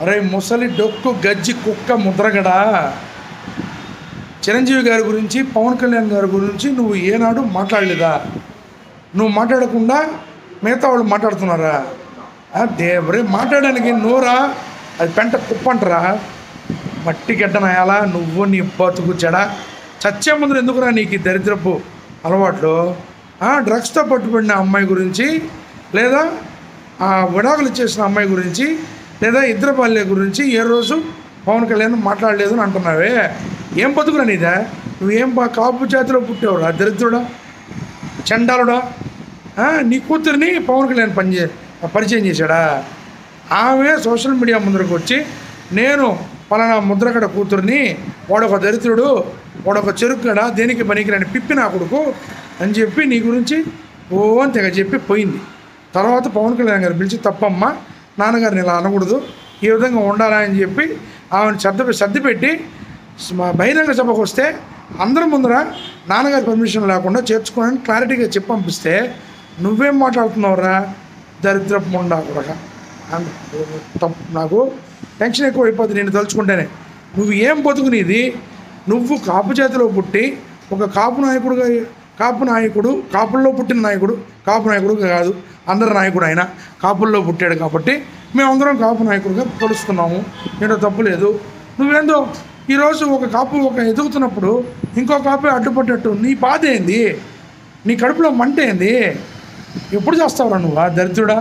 అరే ముసలి డొక్కు గజ్జి కుక్క ముద్రగడ, చిరంజీవి గారి గురించి, పవన్ కళ్యాణ్ గారి గురించి నువ్వు ఏనాడు మాట్లాడలేదా? నువ్వు మాట్లాడకుండా మిగతా వాళ్ళు మాట్లాడుతున్నారా? దేవురే మాట్లాడడానికి నోరా? అది పెంట కుప్పంటరా, మట్టి గడ్డనాయాలా నువ్వు నీ బతుకు చెడ. చచ్చే ముందు ఎందుకురా నీకు ఈ దరిద్రపు అలవాట్లు? డ్రగ్స్తో పట్టుబడిన అమ్మాయి గురించి, లేదా విడాకులు ఇచ్చేసిన అమ్మాయి గురించి, లేదా ఇద్దరు బాల్య గురించి ఏ రోజు పవన్ కళ్యాణ్ మాట్లాడలేదు అని అంటున్నావే. ఏం బతుకురా నీదా? నువ్వేం కాపు జాతిలో పుట్టావురా దరిద్రుడా, చండాలుడా? నీ కూతురిని పవన్ కళ్యాణ్ పరిచయం చేశాడా? ఆమె సోషల్ మీడియా ముందరకు వచ్చి నేను పలానా ముద్రగడ కూతురిని, వాడొక దరిద్రుడు, వాడొక చెరుకుగడ, దేనికి పనికిరాని పిప్పి నా కొడుకు అని చెప్పి నీ గురించి ఓ అని తెగ చెప్పి పోయింది. తర్వాత పవన్ కళ్యాణ్ గారు పిలిచి తప్పమ్మా, నాన్నగారిని ఇలా అనకూడదు, ఈ విధంగా ఉండాలా అని చెప్పి ఆమెను సర్ది పెట్టి బహిరంగ సభకు వస్తే అందరి ముందర నాన్నగారి పర్మిషన్ లేకుండా చేర్చుకోవాలని క్లారిటీగా చెప్పి పంపిస్తే నువ్వేం మాట్లాడుతున్నావురా దరిద్రపు ముండా కూడా. నాకు టెన్షన్ ఎక్కువ అయిపోతుంది నేను తలుచుకుంటేనే. నువ్వు ఏం బతుకు నీది? నువ్వు కాపు జాతిలో పుట్టి ఒక కాపు నాయకుడు, కాపుల్లో పుట్టిన నాయకుడు, కాపు నాయకుడు కాదు అందరు నాయకుడు, ఆయన కాపుల్లో పుట్టాడు కాబట్టి మేమందరం కాపు నాయకుడిగా కొలుస్తున్నాము, ఏంటో తప్పు లేదు. నువ్వేందో ఈరోజు ఒక కాపు ఎదుగుతున్నప్పుడు ఇంకో కాపు అడ్డుపడ్డట్టు నీ బాధ ఏంది? నీ కడుపులో మంట ఏంది? ఎప్పుడు చేస్తావురా నువ్వు దరిద్రుడా?